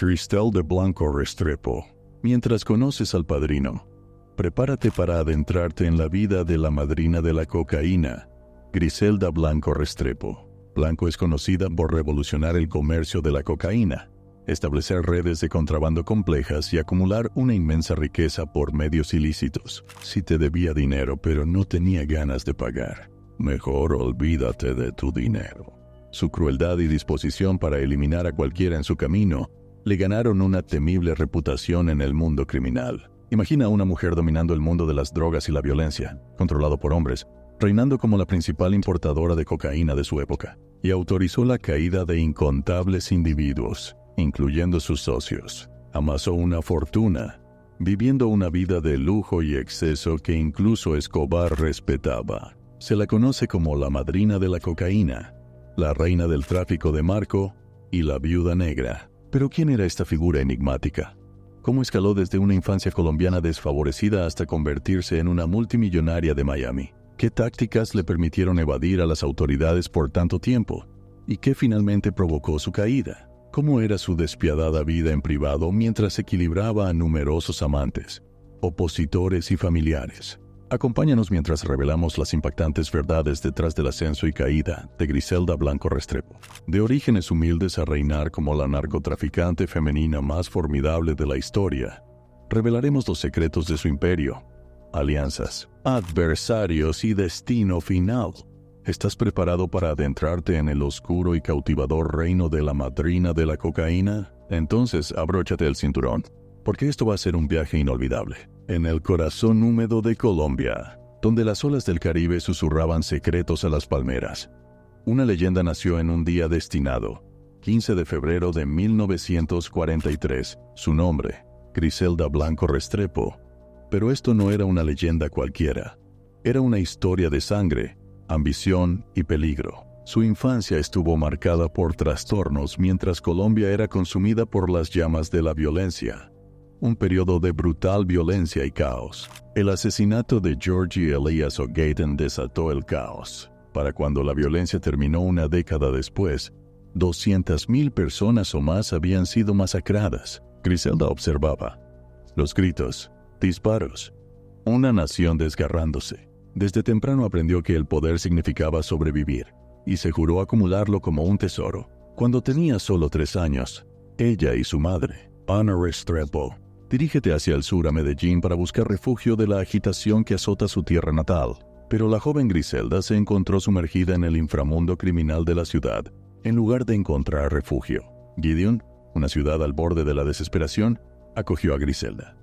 Cristel de Blanco Restrepo. Mientras conoces al padrino, prepárate para adentrarte en la vida de la madrina de la cocaína, Griselda Blanco Restrepo. Blanco es conocida por revolucionar el comercio de la cocaína, establecer redes de contrabando complejas y acumular una inmensa riqueza por medios ilícitos. Si te debía dinero pero no tenía ganas de pagar, mejor olvídate de tu dinero. Su crueldad y disposición para eliminar a cualquiera en su camino le ganaron una temible reputación en el mundo criminal. Imagina a una mujer dominando el mundo de las drogas y la violencia, controlado por hombres, reinando como la principal importadora de cocaína de su época, y autorizó la caída de incontables individuos, incluyendo sus socios. Amasó una fortuna, viviendo una vida de lujo y exceso que incluso Escobar respetaba. Se la conoce como la madrina de la cocaína, la reina del tráfico de Marco y la viuda negra. Pero ¿quién era esta figura enigmática? ¿Cómo escaló desde una infancia colombiana desfavorecida hasta convertirse en una multimillonaria de Miami? ¿Qué tácticas le permitieron evadir a las autoridades por tanto tiempo? ¿Y qué finalmente provocó su caída? ¿Cómo era su despiadada vida en privado mientras equilibraba a numerosos amantes, opositores y familiares? Acompáñanos mientras revelamos las impactantes verdades detrás del ascenso y caída de Griselda Blanco Restrepo. De orígenes humildes a reinar como la narcotraficante femenina más formidable de la historia, revelaremos los secretos de su imperio, alianzas, adversarios y destino final. ¿Estás preparado para adentrarte en el oscuro y cautivador reino de la madrina de la cocaína? Entonces abróchate el cinturón, porque esto va a ser un viaje inolvidable. En el corazón húmedo de Colombia, donde las olas del Caribe susurraban secretos a las palmeras, una leyenda nació en un día destinado, 15 de febrero de 1943. Su nombre, Griselda Blanco Restrepo. Pero esto no era una leyenda cualquiera. Era una historia de sangre, ambición y peligro. Su infancia estuvo marcada por trastornos mientras Colombia era consumida por las llamas de la violencia. Un periodo de brutal violencia y caos. El asesinato de Georgie Elias O'Gaten desató el caos. Para cuando la violencia terminó una década después, 200,000 personas o más habían sido masacradas. Griselda observaba. Los gritos, disparos, una nación desgarrándose. Desde temprano aprendió que el poder significaba sobrevivir, y se juró acumularlo como un tesoro. Cuando tenía solo 3 años, ella y su madre, Ana Restrepo, dirígete hacia el sur a Medellín para buscar refugio de la agitación que azota su tierra natal. Pero la joven Griselda se encontró sumergida en el inframundo criminal de la ciudad, en lugar de encontrar refugio. Gideon, una ciudad al borde de la desesperación, acogió a Griselda.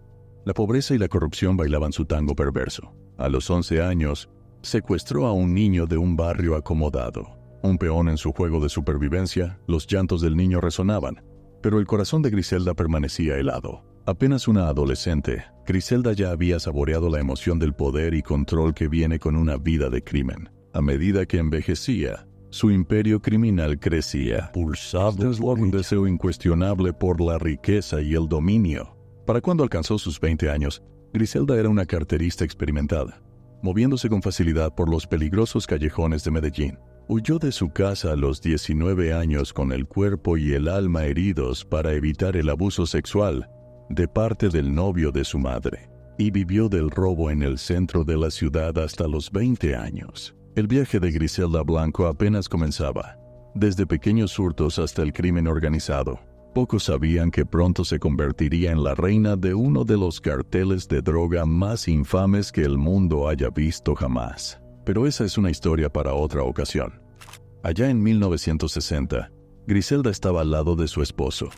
La pobreza y la corrupción bailaban su tango perverso. A los 11 años, secuestró a un niño de un barrio acomodado. Un peón en su juego de supervivencia, los llantos del niño resonaban, pero el corazón de Griselda permanecía helado. Apenas una adolescente, Griselda ya había saboreado la emoción del poder y control que viene con una vida de crimen. A medida que envejecía, su imperio criminal crecía, pulsado por un deseo incuestionable por la riqueza y el dominio. Para cuando alcanzó sus 20 años, Griselda era una carterista experimentada, moviéndose con facilidad por los peligrosos callejones de Medellín. Huyó de su casa a los 19 años con el cuerpo y el alma heridos para evitar el abuso sexual de parte del novio de su madre, y vivió del robo en el centro de la ciudad hasta los 20 años. El viaje de Griselda Blanco apenas comenzaba, desde pequeños hurtos hasta el crimen organizado. Pocos sabían que pronto se convertiría en la reina de uno de los carteles de droga más infames que el mundo haya visto jamás. Pero esa es una historia para otra ocasión. Allá en 1960, Griselda estaba al lado de su esposo,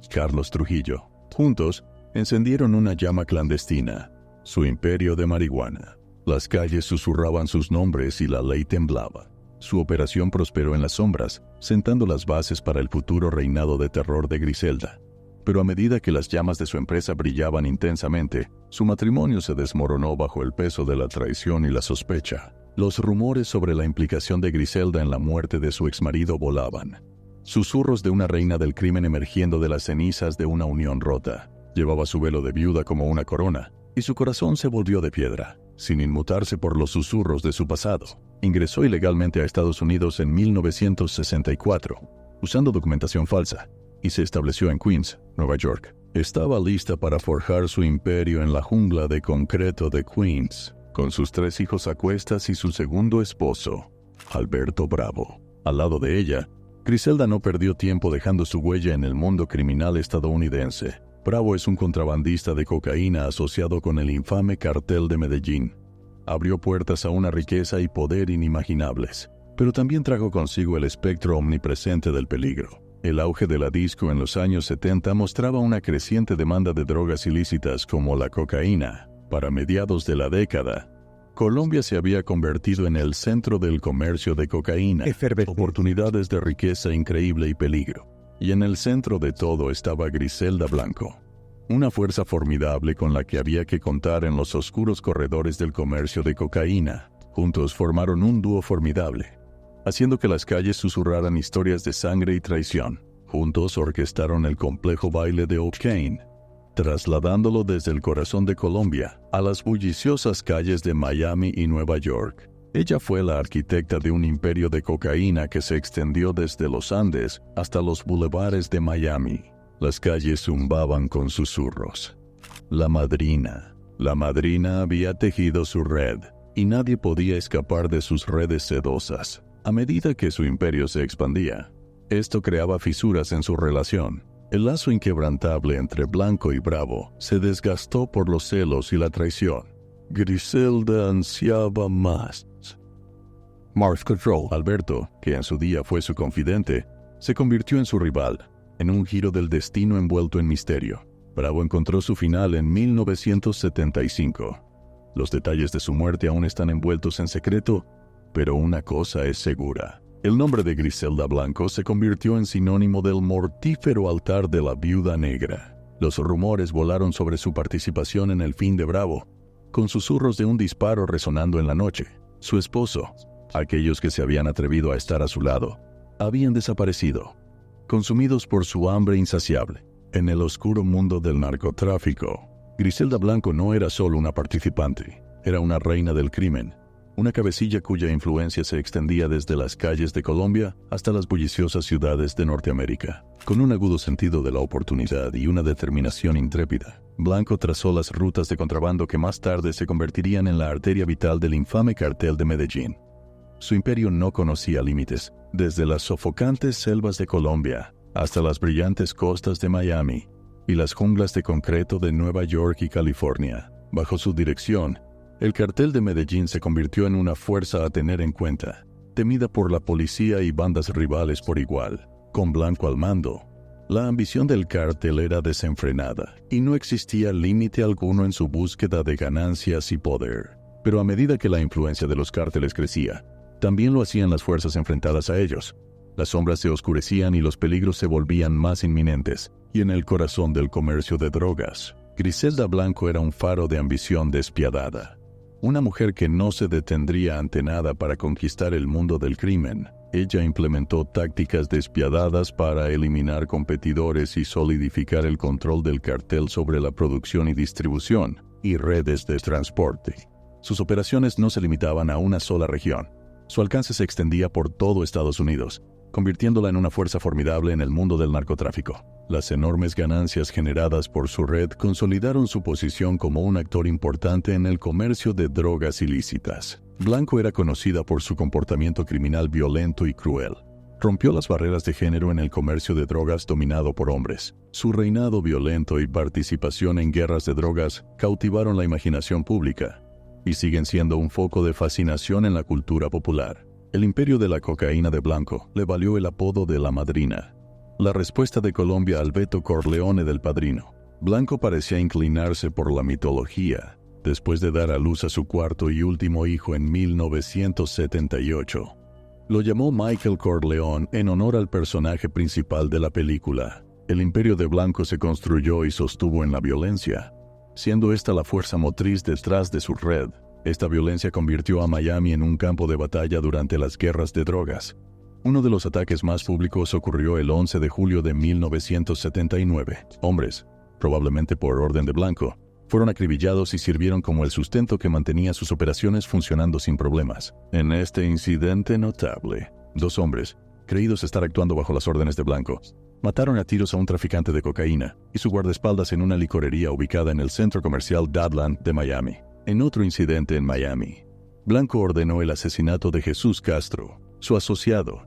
Carlos Trujillo. Juntos, encendieron una llama clandestina, su imperio de marihuana. Las calles susurraban sus nombres y la ley temblaba. Su operación prosperó en las sombras, sentando las bases para el futuro reinado de terror de Griselda. Pero a medida que las llamas de su empresa brillaban intensamente, su matrimonio se desmoronó bajo el peso de la traición y la sospecha. Los rumores sobre la implicación de Griselda en la muerte de su exmarido volaban. Susurros de una reina del crimen emergiendo de las cenizas de una unión rota. Llevaba su velo de viuda como una corona, y su corazón se volvió de piedra, sin inmutarse por los susurros de su pasado. Ingresó ilegalmente a Estados Unidos en 1964, usando documentación falsa, y se estableció en Queens, Nueva York. Estaba lista para forjar su imperio en la jungla de concreto de Queens, con sus 3 hijos a cuestas y su segundo esposo, Alberto Bravo. Al lado de ella, Griselda no perdió tiempo dejando su huella en el mundo criminal estadounidense. Bravo es un contrabandista de cocaína asociado con el infame cartel de Medellín. Abrió puertas a una riqueza y poder inimaginables, pero también trajo consigo el espectro omnipresente del peligro. El auge de la disco en los años 70 mostraba una creciente demanda de drogas ilícitas como la cocaína. Para mediados de la década, Colombia se había convertido en el centro del comercio de cocaína, oportunidades de riqueza increíble y peligro. Y en el centro de todo estaba Griselda Blanco, una fuerza formidable con la que había que contar en los oscuros corredores del comercio de cocaína. Juntos formaron un dúo formidable, haciendo que las calles susurraran historias de sangre y traición. Juntos orquestaron el complejo baile de O'Kane, trasladándolo desde el corazón de Colombia a las bulliciosas calles de Miami y Nueva York. Ella fue la arquitecta de un imperio de cocaína que se extendió desde los Andes hasta los bulevares de Miami. Las calles zumbaban con susurros. La madrina había tejido su red, y nadie podía escapar de sus redes sedosas. A medida que su imperio se expandía, esto creaba fisuras en su relación. El lazo inquebrantable entre Blanco y Bravo se desgastó por los celos y la traición. Griselda ansiaba más. Marth Control, Alberto, que en su día fue su confidente, se convirtió en su rival, en un giro del destino envuelto en misterio. Bravo encontró su final en 1975. Los detalles de su muerte aún están envueltos en secreto, pero una cosa es segura. El nombre de Griselda Blanco se convirtió en sinónimo del mortífero altar de la viuda negra. Los rumores volaron sobre su participación en el fin de Bravo, con susurros de un disparo resonando en la noche. Su esposo, aquellos que se habían atrevido a estar a su lado, habían desaparecido, consumidos por su hambre insaciable. En el oscuro mundo del narcotráfico, Griselda Blanco no era solo una participante, era una reina del crimen, una cabecilla cuya influencia se extendía desde las calles de Colombia hasta las bulliciosas ciudades de Norteamérica. Con un agudo sentido de la oportunidad y una determinación intrépida, Blanco trazó las rutas de contrabando que más tarde se convertirían en la arteria vital del infame cartel de Medellín. Su imperio no conocía límites, desde las sofocantes selvas de Colombia hasta las brillantes costas de Miami y las junglas de concreto de Nueva York y California. Bajo su dirección, el cartel de Medellín se convirtió en una fuerza a tener en cuenta, temida por la policía y bandas rivales por igual. Con Blanco al mando, la ambición del cartel era desenfrenada y no existía límite alguno en su búsqueda de ganancias y poder. Pero a medida que la influencia de los cárteles crecía, también lo hacían las fuerzas enfrentadas a ellos. Las sombras se oscurecían y los peligros se volvían más inminentes. Y en el corazón del comercio de drogas, Griselda Blanco era un faro de ambición despiadada. Una mujer que no se detendría ante nada para conquistar el mundo del crimen. Ella implementó tácticas despiadadas para eliminar competidores y solidificar el control del cartel sobre la producción y distribución y redes de transporte. Sus operaciones no se limitaban a una sola región. Su alcance se extendía por todo Estados Unidos, convirtiéndola en una fuerza formidable en el mundo del narcotráfico. Las enormes ganancias generadas por su red consolidaron su posición como un actor importante en el comercio de drogas ilícitas. Blanco era conocida por su comportamiento criminal violento y cruel. Rompió las barreras de género en el comercio de drogas dominado por hombres. Su reinado violento y participación en guerras de drogas cautivaron la imaginación pública y siguen siendo un foco de fascinación en la cultura popular. El imperio de la cocaína de Blanco le valió el apodo de la madrina. La respuesta de Colombia al Vito Corleone del Padrino. Blanco parecía inclinarse por la mitología, después de dar a luz a su cuarto y último hijo en 1978. Lo llamó Michael Corleone en honor al personaje principal de la película. El imperio de Blanco se construyó y sostuvo en la violencia, siendo esta la fuerza motriz detrás de su red. Esta violencia convirtió a Miami en un campo de batalla durante las guerras de drogas. Uno de los ataques más públicos ocurrió el 11 de julio de 1979. Hombres, probablemente por orden de Blanco, fueron acribillados y sirvieron como el sustento que mantenía sus operaciones funcionando sin problemas. En este incidente notable, 2 hombres, creídos estar actuando bajo las órdenes de Blanco, mataron a tiros a un traficante de cocaína y su guardaespaldas en una licorería ubicada en el centro comercial Dadeland de Miami. En otro incidente en Miami, Blanco ordenó el asesinato de Jesús Castro, su asociado,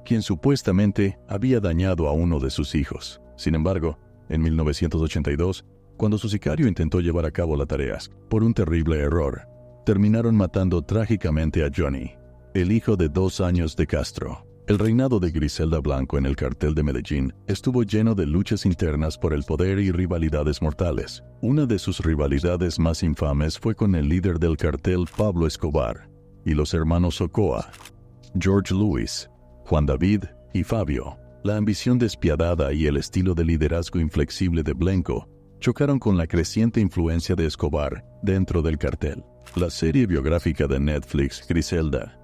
quien supuestamente había dañado a uno de sus hijos. Sin embargo, en 1982, cuando su sicario intentó llevar a cabo la tarea, por un terrible error, terminaron matando trágicamente a Johnny, el hijo de 2 años de Castro. El reinado de Griselda Blanco en el cartel de Medellín estuvo lleno de luchas internas por el poder y rivalidades mortales. Una de sus rivalidades más infames fue con el líder del cartel Pablo Escobar y los hermanos Ocoa, George Luis, Juan David y Fabio. La ambición despiadada y el estilo de liderazgo inflexible de Blanco chocaron con la creciente influencia de Escobar dentro del cartel. La serie biográfica de Netflix, Griselda,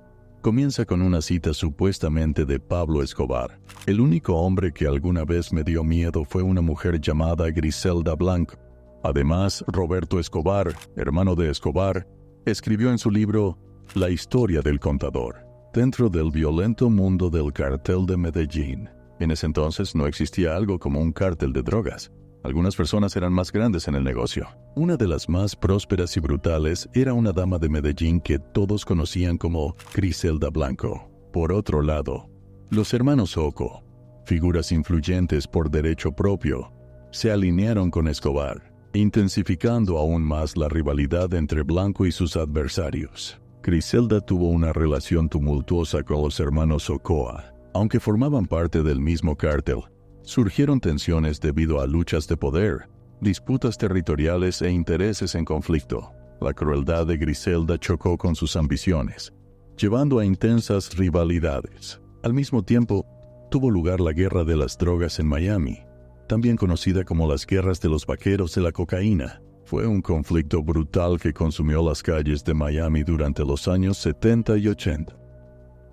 comienza con una cita supuestamente de Pablo Escobar. El único hombre que alguna vez me dio miedo fue una mujer llamada Griselda Blanco. Además, Roberto Escobar, hermano de Escobar, escribió en su libro La historia del contador, dentro del violento mundo del cartel de Medellín. En ese entonces no existía algo como un cártel de drogas. Algunas personas eran más grandes en el negocio. Una de las más prósperas y brutales era una dama de Medellín que todos conocían como Griselda Blanco. Por otro lado, los hermanos Oco, figuras influyentes por derecho propio, se alinearon con Escobar, intensificando aún más la rivalidad entre Blanco y sus adversarios. Griselda tuvo una relación tumultuosa con los hermanos Ocoa. Aunque formaban parte del mismo cártel, surgieron tensiones debido a luchas de poder, disputas territoriales e intereses en conflicto. La crueldad de Griselda chocó con sus ambiciones, llevando a intensas rivalidades. Al mismo tiempo, tuvo lugar la Guerra de las Drogas en Miami, también conocida como las Guerras de los Vaqueros de la Cocaína. Fue un conflicto brutal que consumió las calles de Miami durante los años 70 y 80.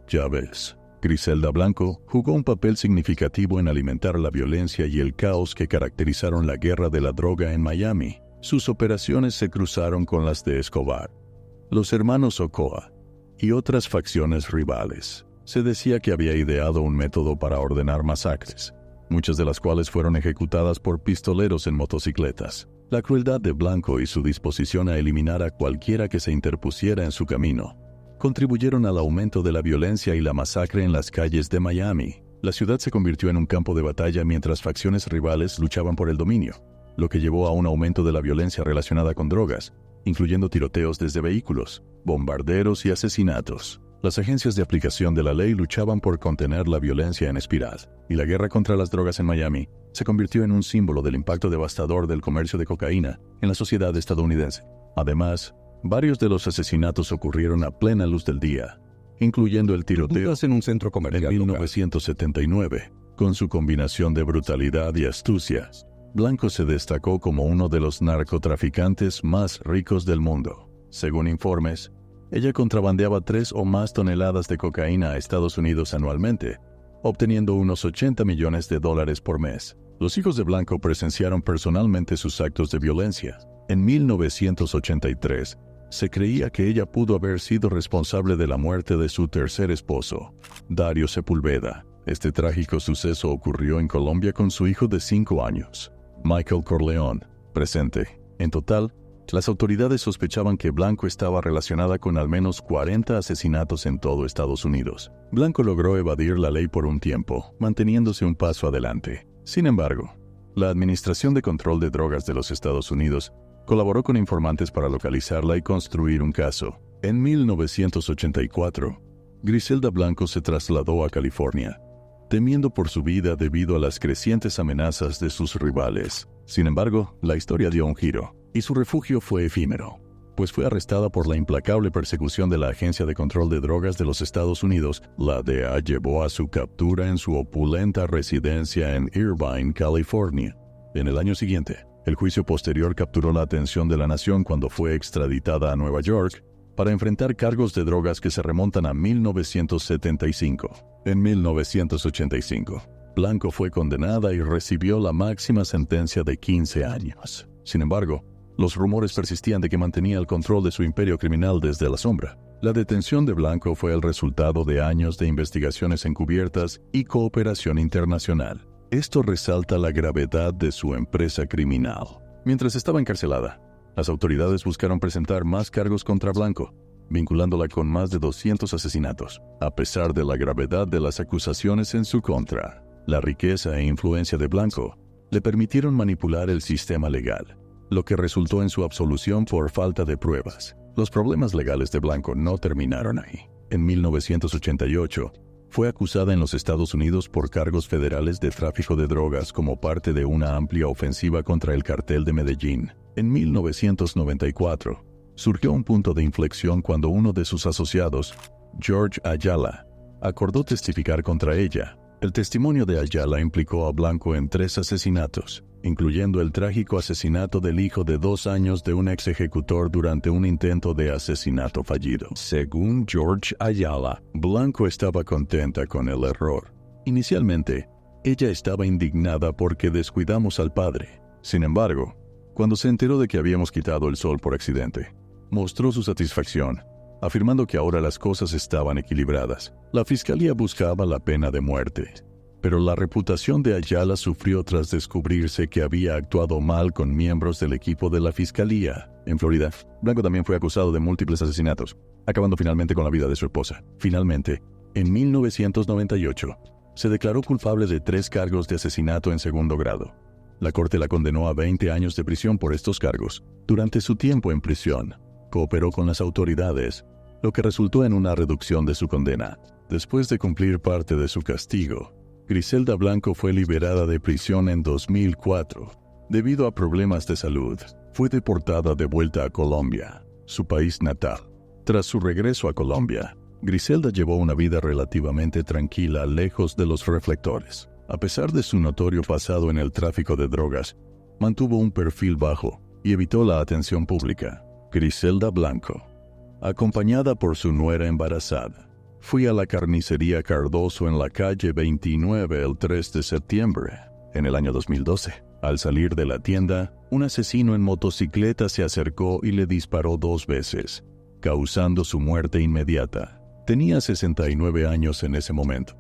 Ya ves, Griselda Blanco jugó un papel significativo en alimentar la violencia y el caos que caracterizaron la guerra de la droga en Miami. Sus operaciones se cruzaron con las de Escobar, los hermanos Ocoa y otras facciones rivales. Se decía que había ideado un método para ordenar masacres, muchas de las cuales fueron ejecutadas por pistoleros en motocicletas. La crueldad de Blanco y su disposición a eliminar a cualquiera que se interpusiera en su camino contribuyeron al aumento de la violencia y la masacre en las calles de Miami. La ciudad se convirtió en un campo de batalla mientras facciones rivales luchaban por el dominio, lo que llevó a un aumento de la violencia relacionada con drogas, incluyendo tiroteos desde vehículos, bombarderos y asesinatos. Las agencias de aplicación de la ley luchaban por contener la violencia en espiral, y la guerra contra las drogas en Miami se convirtió en un símbolo del impacto devastador del comercio de cocaína en la sociedad estadounidense. Además, varios de los asesinatos ocurrieron a plena luz del día, incluyendo el tiroteo en un centro comercial en 1979. Con su combinación de brutalidad y astucia, Blanco se destacó como uno de los narcotraficantes más ricos del mundo. Según informes, ella contrabandeaba 3 o más toneladas de cocaína a Estados Unidos anualmente, obteniendo unos $80 millones por mes. Los hijos de Blanco presenciaron personalmente sus actos de violencia. En 1983, se creía que ella pudo haber sido responsable de la muerte de su tercer esposo, Dario Sepúlveda. Este trágico suceso ocurrió en Colombia con su hijo de 5 años, Michael Corleone, presente. En total, las autoridades sospechaban que Blanco estaba relacionada con al menos 40 asesinatos en todo Estados Unidos. Blanco logró evadir la ley por un tiempo, manteniéndose un paso adelante. Sin embargo, la Administración de Control de Drogas de los Estados Unidos colaboró con informantes para localizarla y construir un caso. En 1984, Griselda Blanco se trasladó a California, temiendo por su vida debido a las crecientes amenazas de sus rivales. Sin embargo, la historia dio un giro, y su refugio fue efímero, pues fue arrestada por la implacable persecución de la Agencia de Control de Drogas de los Estados Unidos. La DEA llevó a su captura en su opulenta residencia en Irvine, California. En el año siguiente, el juicio posterior capturó la atención de la nación cuando fue extraditada a Nueva York para enfrentar cargos de drogas que se remontan a 1975. En 1985, Blanco fue condenada y recibió la máxima sentencia de 15 años. Sin embargo, los rumores persistían de que mantenía el control de su imperio criminal desde la sombra. La detención de Blanco fue el resultado de años de investigaciones encubiertas y cooperación internacional. Esto resalta la gravedad de su empresa criminal. Mientras estaba encarcelada, las autoridades buscaron presentar más cargos contra Blanco, vinculándola con más de 200 asesinatos. A pesar de la gravedad de las acusaciones en su contra, la riqueza e influencia de Blanco le permitieron manipular el sistema legal, lo que resultó en su absolución por falta de pruebas. Los problemas legales de Blanco no terminaron ahí. En 1988, fue acusada en los Estados Unidos por cargos federales de tráfico de drogas como parte de una amplia ofensiva contra el cartel de Medellín. En 1994, surgió un punto de inflexión cuando uno de sus asociados, George Ayala, acordó testificar contra ella. El testimonio de Ayala implicó a Blanco en 3 asesinatos, incluyendo el trágico asesinato del hijo de 2 años de un ex ejecutor durante un intento de asesinato fallido. Según George Ayala, Blanco estaba contenta con el error. Inicialmente, ella estaba indignada porque descuidamos al padre. Sin embargo, cuando se enteró de que habíamos quitado el sol por accidente, mostró su satisfacción, afirmando que ahora las cosas estaban equilibradas. La fiscalía buscaba la pena de muerte, pero la reputación de Ayala sufrió tras descubrirse que había actuado mal con miembros del equipo de la fiscalía. En Florida, Blanco también fue acusado de múltiples asesinatos, acabando finalmente con la vida de su esposa. Finalmente, en 1998, se declaró culpable de 3 cargos de asesinato en segundo grado. La corte la condenó a 20 años de prisión por estos cargos. Durante su tiempo en prisión, cooperó con las autoridades, lo que resultó en una reducción de su condena. Después de cumplir parte de su castigo, Griselda Blanco fue liberada de prisión en 2004. Debido a problemas de salud, fue deportada de vuelta a Colombia, su país natal. Tras su regreso a Colombia, Griselda llevó una vida relativamente tranquila, lejos de los reflectores. A pesar de su notorio pasado en el tráfico de drogas, mantuvo un perfil bajo y evitó la atención pública. Griselda Blanco, acompañada por su nuera embarazada, fue a la carnicería Cardoso en la calle 29 el 3 de septiembre, en el año 2012. Al salir de la tienda, un asesino en motocicleta se acercó y le disparó 2 veces, causando su muerte inmediata. Tenía 69 años en ese momento.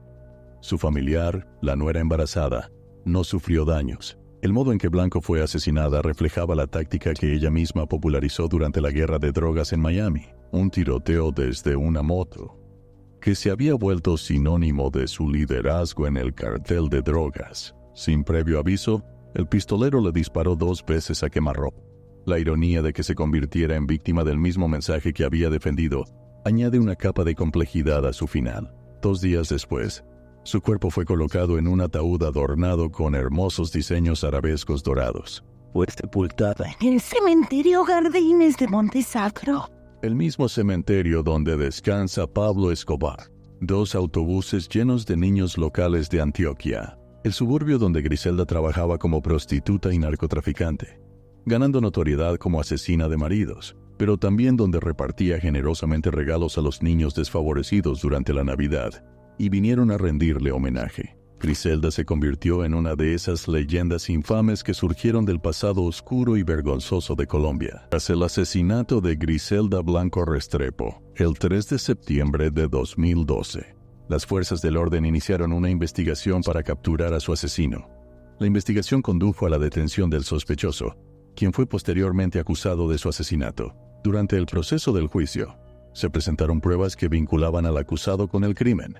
Su familiar, la nuera embarazada, no sufrió daños. El modo en que Blanco fue asesinada reflejaba la táctica que ella misma popularizó durante la guerra de drogas en Miami, un tiroteo desde una moto, que se había vuelto sinónimo de su liderazgo en el cartel de drogas. Sin previo aviso, el pistolero le disparó 2 veces a quemarropa. La ironía de que se convirtiera en víctima del mismo mensaje que había defendido añade una capa de complejidad a su final. 2 días después, su cuerpo fue colocado en un ataúd adornado con hermosos diseños arabescos dorados. Fue sepultada en el cementerio Jardines de Montesacro, el mismo cementerio donde descansa Pablo Escobar. 2 autobuses llenos de niños locales de Antioquia, el suburbio donde Griselda trabajaba como prostituta y narcotraficante, ganando notoriedad como asesina de maridos, pero también donde repartía generosamente regalos a los niños desfavorecidos durante la Navidad, y vinieron a rendirle homenaje. Griselda se convirtió en una de esas leyendas infames que surgieron del pasado oscuro y vergonzoso de Colombia. Tras el asesinato de Griselda Blanco Restrepo, el 3 de septiembre de 2012, las fuerzas del orden iniciaron una investigación para capturar a su asesino. La investigación condujo a la detención del sospechoso, quien fue posteriormente acusado de su asesinato. Durante el proceso del juicio, se presentaron pruebas que vinculaban al acusado con el crimen,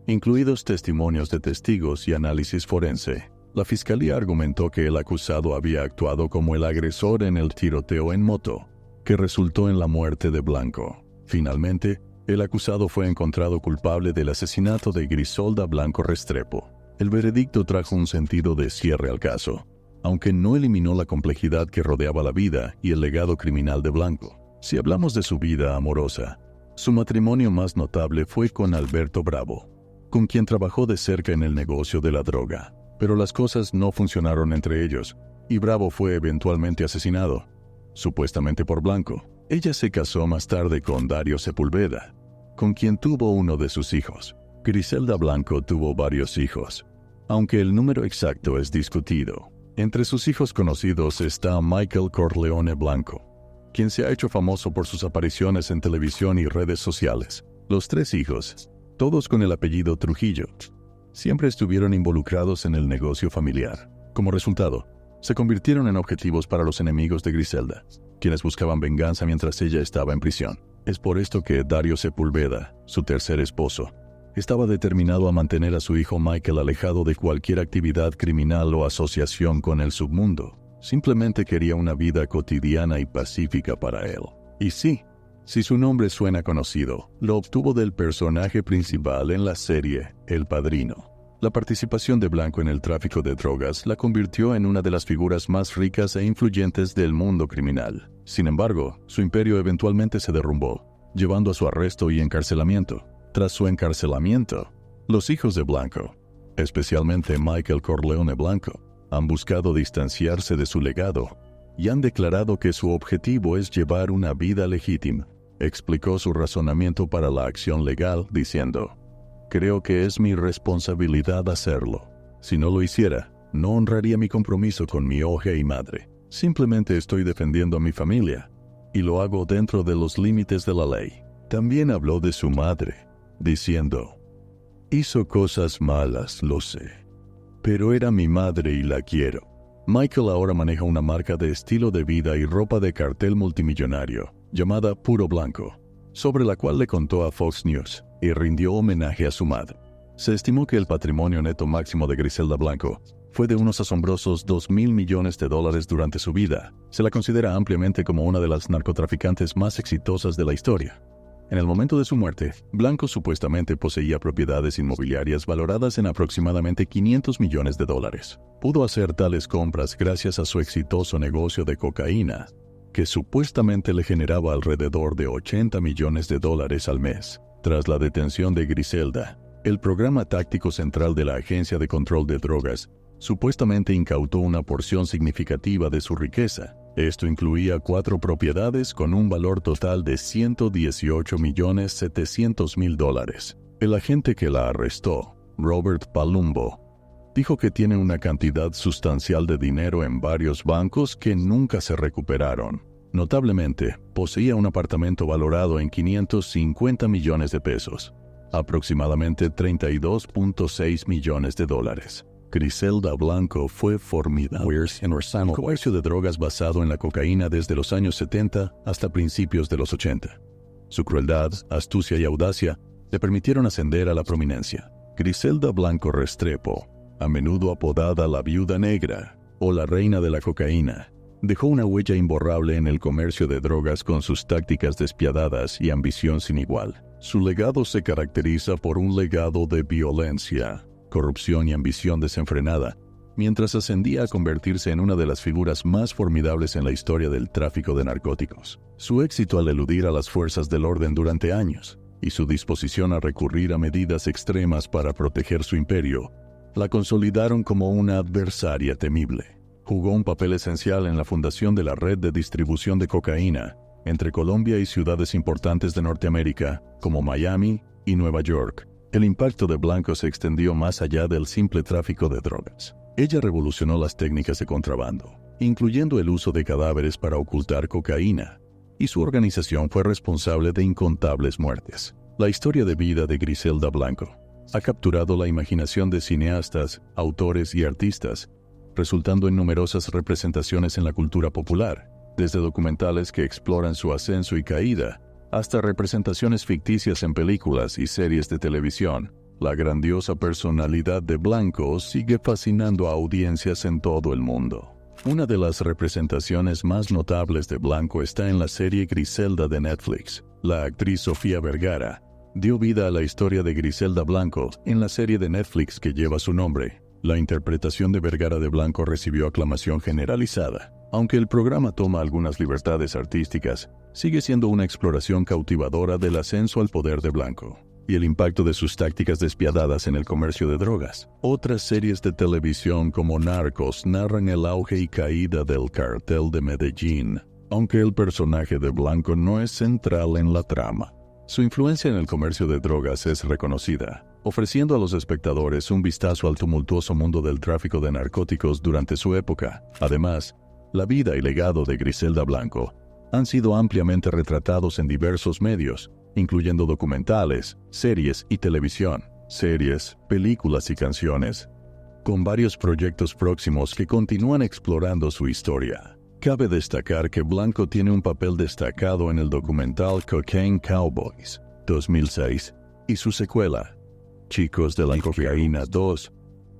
incluidos testimonios de testigos y análisis forense. La fiscalía argumentó que el acusado había actuado como el agresor en el tiroteo en moto, que resultó en la muerte de Blanco. Finalmente, el acusado fue encontrado culpable del asesinato de Griselda Blanco Restrepo. El veredicto trajo un sentido de cierre al caso, aunque no eliminó la complejidad que rodeaba la vida y el legado criminal de Blanco. Si hablamos de su vida amorosa, su matrimonio más notable fue con Alberto Bravo, con quien trabajó de cerca en el negocio de la droga. Pero las cosas no funcionaron entre ellos, y Bravo fue eventualmente asesinado, supuestamente por Blanco. Ella se casó más tarde con Dario Sepúlveda, con quien tuvo uno de sus hijos. Griselda Blanco tuvo varios hijos, aunque el número exacto es discutido. Entre sus hijos conocidos está Michael Corleone Blanco, quien se ha hecho famoso por sus apariciones en televisión y redes sociales. Los 3 hijos, todos con el apellido Trujillo, siempre estuvieron involucrados en el negocio familiar. Como resultado, se convirtieron en objetivos para los enemigos de Griselda, quienes buscaban venganza mientras ella estaba en prisión. Es por esto que Dario Sepúlveda, su tercer esposo, estaba determinado a mantener a su hijo Michael alejado de cualquier actividad criminal o asociación con el submundo. Simplemente quería una vida cotidiana y pacífica para él. Y sí, si su nombre suena conocido, lo obtuvo del personaje principal en la serie El Padrino. La participación de Blanco en el tráfico de drogas la convirtió en una de las figuras más ricas e influyentes del mundo criminal. Sin embargo, su imperio eventualmente se derrumbó, llevando a su arresto y encarcelamiento. Tras su encarcelamiento, los hijos de Blanco, especialmente Michael Corleone Blanco, han buscado distanciarse de su legado y han declarado que su objetivo es llevar una vida legítima. Explicó su razonamiento para la acción legal diciendo: «Creo que es mi responsabilidad hacerlo. Si no lo hiciera, no honraría mi compromiso con mi hija y madre. Simplemente estoy defendiendo a mi familia, y lo hago dentro de los límites de la ley». También habló de su madre, diciendo: «Hizo cosas malas, lo sé, pero era mi madre y la quiero». Michael ahora maneja una marca de estilo de vida y ropa de cartel multimillonario, llamada Puro Blanco, sobre la cual le contó a Fox News y rindió homenaje a su madre. Se estimó que el patrimonio neto máximo de Griselda Blanco fue de unos asombrosos $2,000 millones durante su vida. Se la considera ampliamente como una de las narcotraficantes más exitosas de la historia. En el momento de su muerte, Blanco supuestamente poseía propiedades inmobiliarias valoradas en aproximadamente $500 millones. Pudo hacer tales compras gracias a su exitoso negocio de cocaína, que supuestamente le generaba alrededor de $80 millones al mes. Tras la detención de Griselda, el programa táctico central de la Agencia de Control de Drogas supuestamente incautó una porción significativa de su riqueza. Esto incluía 4 propiedades con un valor total de $118.700.000. El agente que la arrestó, Robert Palumbo, dijo que tiene una cantidad sustancial de dinero en varios bancos que nunca se recuperaron. Notablemente, poseía un apartamento valorado en $550 millones, aproximadamente $32.6 millones. Griselda Blanco fue formidable en el comercio de drogas basado en la cocaína desde los años 70 hasta principios de los 80. Su crueldad, astucia y audacia le permitieron ascender a la prominencia. Griselda Blanco Restrepo, a menudo apodada la Viuda Negra o la Reina de la Cocaína, dejó una huella imborrable en el comercio de drogas con sus tácticas despiadadas y ambición sin igual. Su legado se caracteriza por un legado de violencia, corrupción y ambición desenfrenada, mientras ascendía a convertirse en una de las figuras más formidables en la historia del tráfico de narcóticos. Su éxito al eludir a las fuerzas del orden durante años y su disposición a recurrir a medidas extremas para proteger su imperio la consolidaron como una adversaria temible. Jugó un papel esencial en la fundación de la red de distribución de cocaína entre Colombia y ciudades importantes de Norteamérica, como Miami y Nueva York. El impacto de Blanco se extendió más allá del simple tráfico de drogas. Ella revolucionó las técnicas de contrabando, incluyendo el uso de cadáveres para ocultar cocaína, y su organización fue responsable de incontables muertes. La historia de vida de Griselda Blanco ha capturado la imaginación de cineastas, autores y artistas, resultando en numerosas representaciones en la cultura popular, desde documentales que exploran su ascenso y caída, hasta representaciones ficticias en películas y series de televisión. La grandiosa personalidad de Blanco sigue fascinando a audiencias en todo el mundo. Una de las representaciones más notables de Blanco está en la serie Griselda de Netflix. La actriz Sofía Vergara dio vida a la historia de Griselda Blanco en la serie de Netflix que lleva su nombre. La interpretación de Vergara de Blanco recibió aclamación generalizada. Aunque el programa toma algunas libertades artísticas, sigue siendo una exploración cautivadora del ascenso al poder de Blanco y el impacto de sus tácticas despiadadas en el comercio de drogas. Otras series de televisión como Narcos narran el auge y caída del cartel de Medellín, aunque el personaje de Blanco no es central en la trama. Su influencia en el comercio de drogas es reconocida, ofreciendo a los espectadores un vistazo al tumultuoso mundo del tráfico de narcóticos durante su época. Además, la vida y legado de Griselda Blanco han sido ampliamente retratados en diversos medios, incluyendo documentales, series y televisión. series, películas y canciones, con varios proyectos próximos que continúan explorando su historia. Cabe destacar que Blanco tiene un papel destacado en el documental Cocaine Cowboys, 2006, y su secuela, Chicos de la Cocaína 2,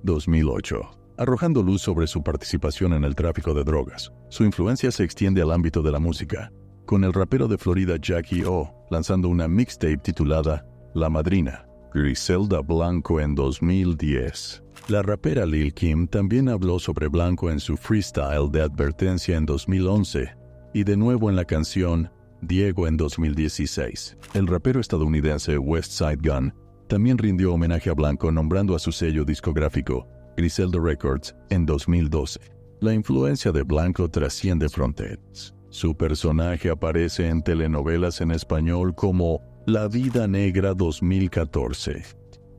2008, arrojando luz sobre su participación en el tráfico de drogas. Su influencia se extiende al ámbito de la música, con el rapero de Florida Jackie O lanzando una mixtape titulada La Madrina, Griselda Blanco en 2010. La rapera Lil Kim también habló sobre Blanco en su freestyle de Advertencia en 2011 y de nuevo en la canción Diego en 2016. El rapero estadounidense Westside Gunn también rindió homenaje a Blanco nombrando a su sello discográfico Griselda Records en 2012. La influencia de Blanco trasciende fronteras. Su personaje aparece en telenovelas en español como La Vida Negra 2014,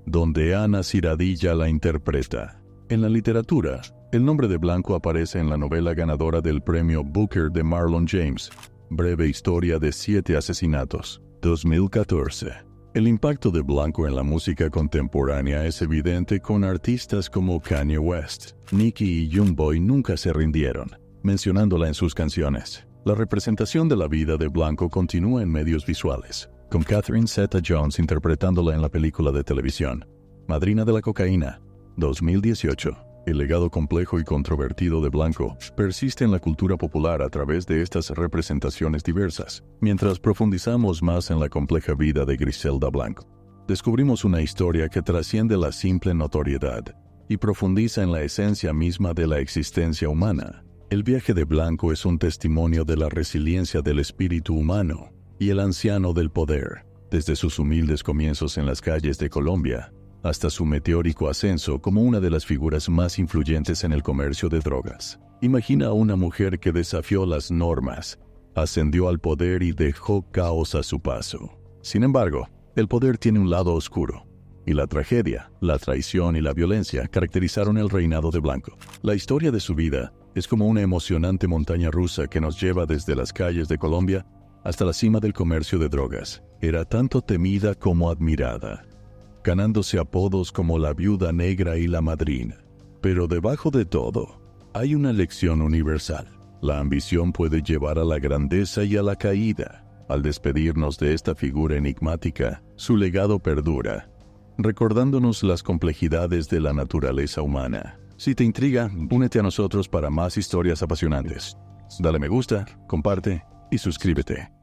donde Ana Ciradilla la interpreta. En la literatura, el nombre de Blanco aparece en la novela ganadora del premio Booker de Marlon James, Breve Historia de 7 Asesinatos, 2014. El impacto de Blanco en la música contemporánea es evidente con artistas como Kanye West. Nicki y Youngboy nunca se rindieron, mencionándola en sus canciones. La representación de la vida de Blanco continúa en medios visuales, con Catherine Zeta-Jones interpretándola en la película de televisión Madrina de la Cocaína, 2018. El legado complejo y controvertido de Blanco persiste en la cultura popular a través de estas representaciones diversas. Mientras profundizamos más en la compleja vida de Griselda Blanco, descubrimos una historia que trasciende la simple notoriedad y profundiza en la esencia misma de la existencia humana. El viaje de Blanco es un testimonio de la resiliencia del espíritu humano y el anciano del poder, desde sus humildes comienzos en las calles de Colombia hasta su meteórico ascenso como una de las figuras más influyentes en el comercio de drogas. Imagina a una mujer que desafió las normas, ascendió al poder y dejó caos a su paso. Sin embargo, el poder tiene un lado oscuro, y la tragedia, la traición y la violencia caracterizaron el reinado de Blanco. La historia de su vida es como una emocionante montaña rusa que nos lleva desde las calles de Colombia hasta la cima del comercio de drogas. Era tanto temida como admirada, ganándose apodos como la Viuda Negra y la Madrina. Pero debajo de todo, hay una lección universal. La ambición puede llevar a la grandeza y a la caída. Al despedirnos de esta figura enigmática, su legado perdura, recordándonos las complejidades de la naturaleza humana. Si te intriga, únete a nosotros para más historias apasionantes. Dale me gusta, comparte y suscríbete.